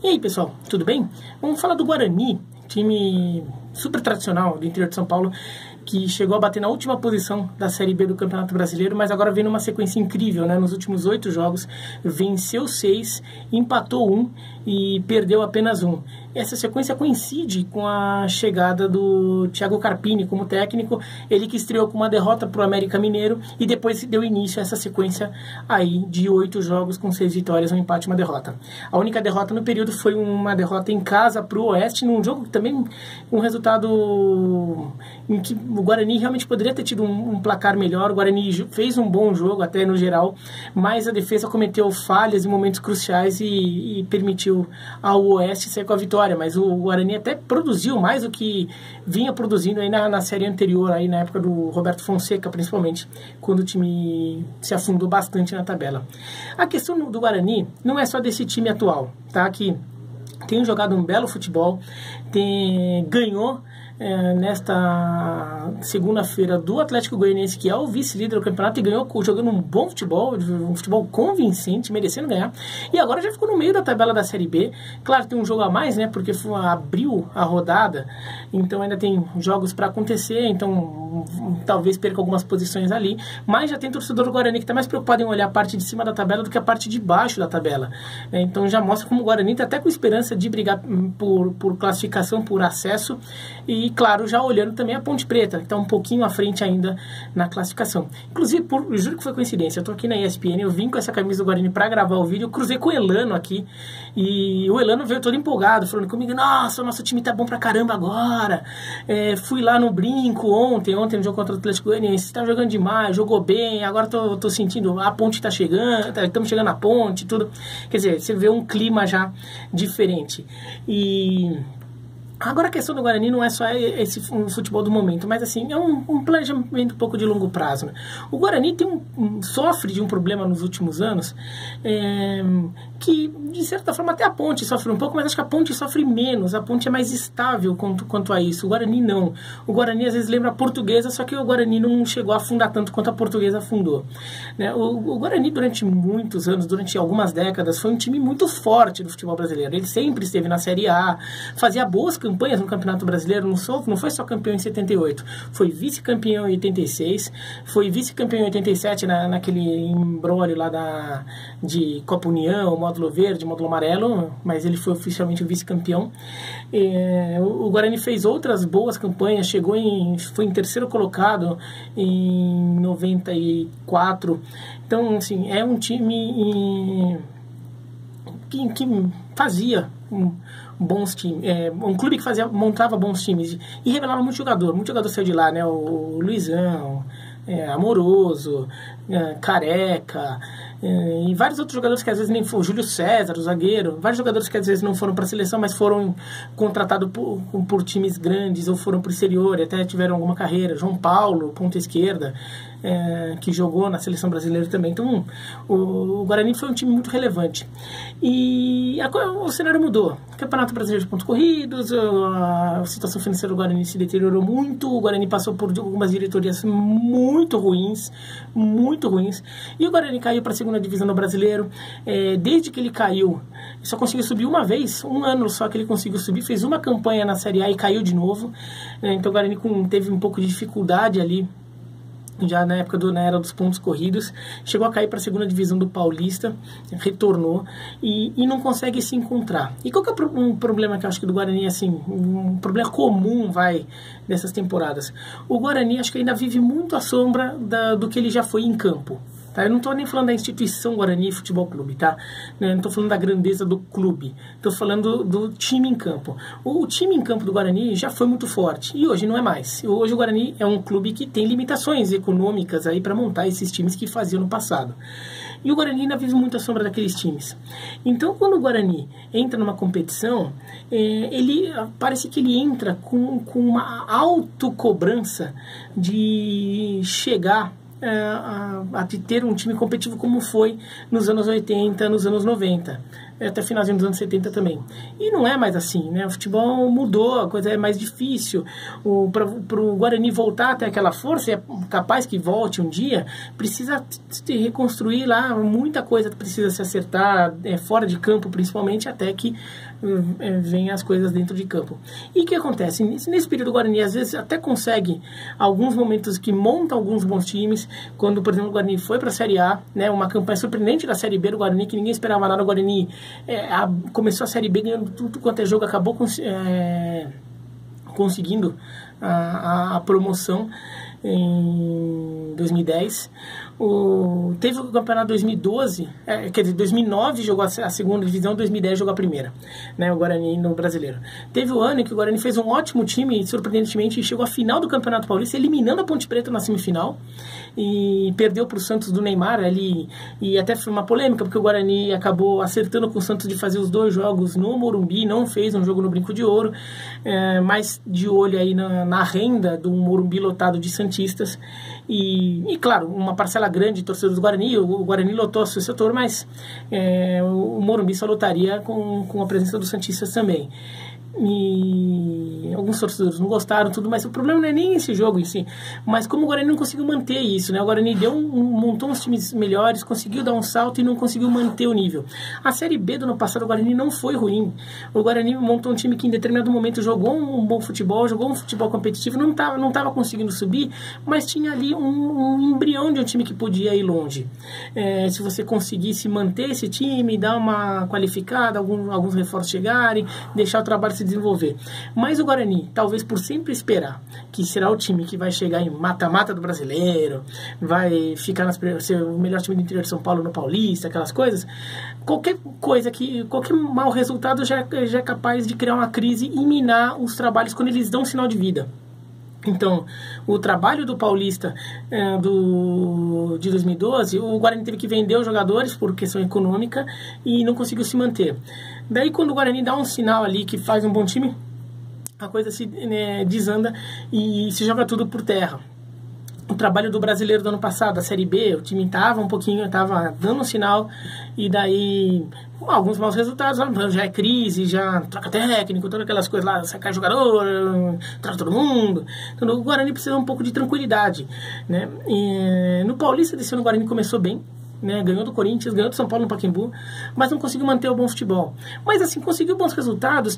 E aí, pessoal, tudo bem? Vamos falar do Guarani, time super tradicional do interior de São Paulo, que chegou a bater na última posição da Série B do Campeonato Brasileiro, mas agora vem numa sequência incrível, né? Nos últimos 8 jogos, venceu 6, empatou 1 e perdeu apenas 1. Essa sequência coincide com a chegada do Thiago Carpini como técnico, ele que estreou com uma derrota para o América Mineiro e depois deu início a essa sequência aí de 8 jogos com 6 vitórias, um empate e uma derrota. A única derrota no período foi uma derrota em casa para o Oeste, num jogo que também um resultado em que o Guarani realmente poderia ter tido um placar melhor. O Guarani fez um bom jogo até no geral, mas a defesa cometeu falhas em momentos cruciais e permitiu ao Oeste sair com a vitória. Mas o Guarani até produziu mais do que vinha produzindo aí na série anterior, aí na época do Roberto Fonseca, principalmente, quando o time se afundou bastante na tabela. A questão do Guarani não é só desse time atual, tá? Que tem jogado um belo futebol, ganhou nesta segunda-feira do Atlético Goianiense, que é o vice-líder do campeonato, e ganhou jogando um bom futebol, um futebol convincente, merecendo ganhar, e agora já ficou no meio da tabela da Série B. Claro, tem um jogo a mais, né, porque abriu a rodada, então ainda tem jogos para acontecer, então talvez perca algumas posições ali, mas já tem torcedor do Guarani que está mais preocupado em olhar a parte de cima da tabela do que a parte de baixo da tabela, né? Então já mostra como o Guarani está até com esperança de brigar por classificação, por acesso, e claro, já olhando também a Ponte Preta, que está um pouquinho à frente ainda na classificação. Inclusive, eu juro que foi coincidência, eu tô aqui na ESPN, eu vim com essa camisa do Guarani para gravar o vídeo, eu cruzei com o Elano aqui, e o Elano veio todo empolgado, falando comigo: nossa, nosso time tá bom pra caramba agora, fui lá no brinco ontem no jogo contra o Atlético Goianiense, tá jogando demais, jogou bem, agora tô sentindo, a Ponte tá chegando, estamos chegando na Ponte, tudo. Quer dizer, você vê um clima já diferente. E agora a questão do Guarani não é só esse futebol do momento, mas assim, é um planejamento um pouco de longo prazo, né? O Guarani sofre de um problema nos últimos anos, que de certa forma até a Ponte sofre um pouco, mas acho que a Ponte sofre menos, a Ponte é mais estável quanto a isso, o Guarani não. O Guarani às vezes lembra a Portuguesa, só que o Guarani não chegou a afundar tanto quanto a Portuguesa afundou, né? O Guarani durante muitos anos, durante algumas décadas, foi um time muito forte do futebol brasileiro, ele sempre esteve na Série A, fazia boas campanhas no Campeonato Brasileiro, não foi só campeão em 78, foi vice-campeão em 86, foi vice-campeão em 87 naquele imbróglio lá de Copa União, módulo verde, módulo amarelo, mas ele foi oficialmente o vice-campeão. O Guarani fez outras boas campanhas, foi em terceiro colocado em 94, então assim, é um time que fazia bons times, um clube que montava bons times e revelava muito jogador saiu de lá, né? O Luizão, Amoroso, Careca, e vários outros jogadores que às vezes nem foram, o Júlio César, o zagueiro, vários jogadores que às vezes não foram para a seleção, mas foram contratados por times grandes ou foram para o exterior e até tiveram alguma carreira. João Paulo, ponta esquerda, que jogou na seleção brasileira também. Então o Guarani foi um time muito relevante e o cenário mudou. Campeonato Brasileiro de pontos corridos, a situação financeira do Guarani se deteriorou muito, o Guarani passou por algumas diretorias muito ruins, e o Guarani caiu para a segunda divisão do Brasileiro. Desde que ele caiu, só conseguiu subir uma vez, um ano só que ele conseguiu subir, fez uma campanha na Série A e caiu de novo, então o Guarani teve um pouco de dificuldade ali, já na época na era dos pontos corridos, chegou a cair para a segunda divisão do Paulista, retornou e não consegue se encontrar. E qual que é um problema que eu acho que do Guarani, assim, um problema comum dessas temporadas? O Guarani acho que ainda vive muito à sombra do que ele já foi em campo. Tá? Eu não estou nem falando da instituição Guarani Futebol Clube, tá? Não estou falando da grandeza do clube, estou falando do time em campo. O time em campo do Guarani já foi muito forte e hoje não é mais. Hoje o Guarani é um clube que tem limitações econômicas aí para montar esses times que faziam no passado. E o Guarani ainda vive muito à sombra daqueles times. Então, quando o Guarani entra numa competição, parece que ele entra com uma autocobrança de chegar a ter um time competitivo como foi nos anos 80, nos anos 90. até finalzinho dos anos 70 também. E não é mais assim, né? O futebol mudou, a coisa é mais difícil. Para o Guarani voltar até aquela força, é capaz que volte um dia, precisa se reconstruir lá, muita coisa precisa se acertar, fora de campo principalmente, até que venham as coisas dentro de campo. E o que acontece? Nesse período o Guarani às vezes até consegue alguns momentos que monta alguns bons times, quando por exemplo o Guarani foi para a Série A, né, uma campanha surpreendente da Série B do Guarani, que ninguém esperava nada. O Guarani começou a Série B ganhando tudo quanto é jogo, acabou conseguindo a promoção em 2010. Teve o campeonato 2012, quer dizer, 2009 jogou a segunda divisão, 2010 jogou a primeira, né, o Guarani no Brasileiro. Teve o ano em que o Guarani fez um ótimo time, surpreendentemente chegou à final do Campeonato Paulista, eliminando a Ponte Preta na semifinal, e perdeu para o Santos do Neymar ali, e até foi uma polêmica, porque o Guarani acabou acertando com o Santos de fazer os 2 jogos no Morumbi, não fez um jogo no Brinco de Ouro, mas de olho aí na renda do Morumbi lotado de santistas, e claro, uma parcela grande de torcedores do Guarani, o Guarani lotou o seu setor, mas o Morumbi só lotaria com a presença dos santistas também. E alguns torcedores não gostaram, tudo, mas o problema não é nem esse jogo em si, mas como o Guarani não conseguiu manter isso, né? O Guarani montou uns times melhores, conseguiu dar um salto e não conseguiu manter o nível. A Série B do ano passado, o Guarani não foi ruim. O Guarani montou um time que em determinado momento jogou um bom futebol, jogou um futebol competitivo, não estava conseguindo subir, mas tinha ali um embrião de um time que podia ir longe. Se você conseguisse manter esse time, dar uma qualificada, alguns reforços chegarem, deixar o trabalho se desenvolver. Mas o Guarani, talvez por sempre esperar que será o time que vai chegar em mata-mata do Brasileiro, vai ficar ser o melhor time do interior de São Paulo no Paulista, aquelas coisas, qualquer mau resultado já é capaz de criar uma crise e minar os trabalhos quando eles dão um sinal de vida. Então, o trabalho do Paulista de 2012, o Guarani teve que vender os jogadores por questão econômica e não conseguiu se manter. Daí, quando o Guarani dá um sinal ali que faz um bom time, a coisa se desanda e se joga tudo por terra. O trabalho do Brasileiro do ano passado, a Série B, o time estava dando um sinal, e daí alguns maus resultados, já é crise, já troca técnico, todas aquelas coisas lá, sacar jogador, troca todo mundo. Então o Guarani precisa um pouco de tranquilidade, né? No Paulista desse ano o Guarani começou bem, né, ganhou do Corinthians, ganhou do São Paulo no Pacaembu, mas não conseguiu manter o bom futebol. Mas assim, conseguiu bons resultados,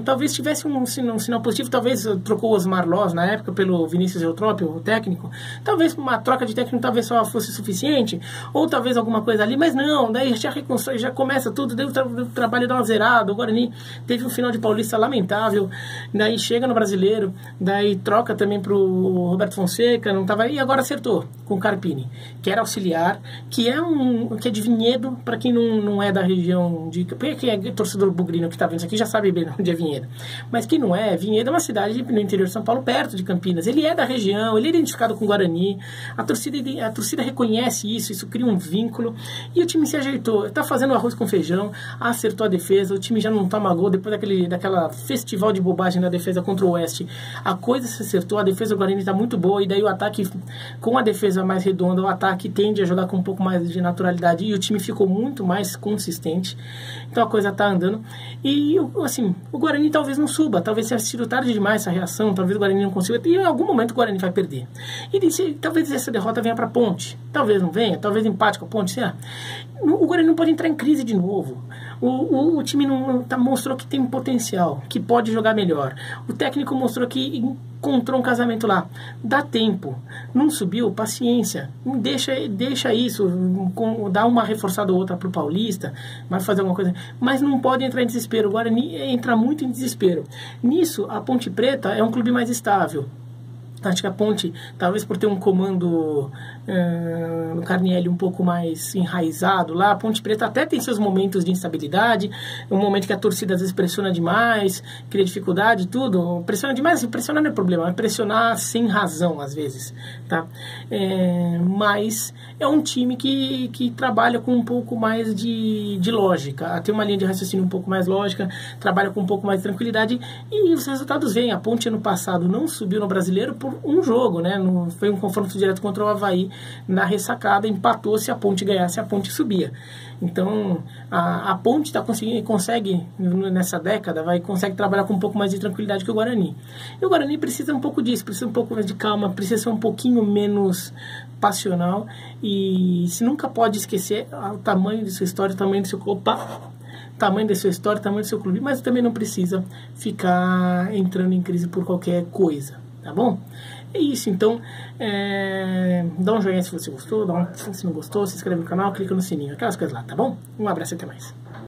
talvez tivesse um sinal positivo, talvez trocou o Osmar Loz na época pelo Vinícius Eutrópio, o técnico, talvez uma troca de técnico talvez só fosse suficiente, ou talvez alguma coisa ali, mas não, daí já reconstrói, já começa tudo, daí o trabalho dá uma zerada, o Guarani teve um final de Paulista lamentável, daí chega no Brasileiro, daí troca também pro Roberto Fonseca, não tava aí, e agora acertou com o Carpini, que era auxiliar, que é de Vinhedo, para quem não é da região de... Quem é torcedor bugrino que está vendo isso aqui já sabe bem onde é Vinhedo. Mas quem não é, Vinhedo é uma cidade no interior de São Paulo, perto de Campinas. Ele é da região, ele é identificado com o Guarani, a torcida reconhece isso cria um vínculo, e o time se ajeitou, está fazendo arroz com feijão, acertou a defesa, o time já não toma gol, depois daquela festival de bobagem da defesa contra o Oeste, a coisa se acertou, a defesa do Guarani está muito boa, e daí o ataque, com a defesa mais redonda, o ataque tende a jogar com um pouco mais de naturalidade, e o time ficou muito mais consistente, então a coisa está andando, e assim, o Guarani talvez não suba, talvez tenha sido tarde demais essa reação, talvez o Guarani não consiga, e em algum momento o Guarani vai perder, e talvez essa derrota venha para a Ponte, talvez não venha, talvez empate com a Ponte, sei lá. O Guarani não pode entrar em crise de novo. O time mostrou que tem potencial, que pode jogar melhor. O técnico mostrou que encontrou um casamento lá. Dá tempo. Não subiu, paciência. Deixa isso. Dá uma reforçada ou outra pro Paulista, vai fazer alguma coisa. Mas não pode entrar em desespero. O Guarani entra muito em desespero. Nisso, a Ponte Preta é um clube mais estável. Acho que a Ponte, talvez por ter um comando no Carnielli um pouco mais enraizado lá, a Ponte Preta até tem seus momentos de instabilidade, um momento que a torcida às vezes pressiona demais, cria dificuldade, tudo. Pressiona demais, pressionar não é problema, é pressionar sem razão às vezes, tá? Mas é um time que trabalha com um pouco mais de lógica, tem uma linha de raciocínio um pouco mais lógica, trabalha com um pouco mais de tranquilidade, e os resultados vêm. A Ponte ano passado não subiu no Brasileiro por por um jogo, né? Foi um confronto direto contra o Avaí na ressacada, empatou, se a Ponte ganhasse, a Ponte subia. Então, a Ponte consegue, nessa década, consegue trabalhar com um pouco mais de tranquilidade que o Guarani. E o Guarani precisa um pouco disso, precisa um pouco mais de calma, precisa ser um pouquinho menos passional, e se nunca pode esquecer o tamanho de sua história, o tamanho do seu... tamanho da sua história, tamanho do seu clube, mas também não precisa ficar entrando em crise por qualquer coisa, tá bom? É isso, então, dá um joinha se você gostou, se não gostou, se inscreve no canal, clica no sininho, aquelas coisas lá, tá bom? Um abraço e até mais.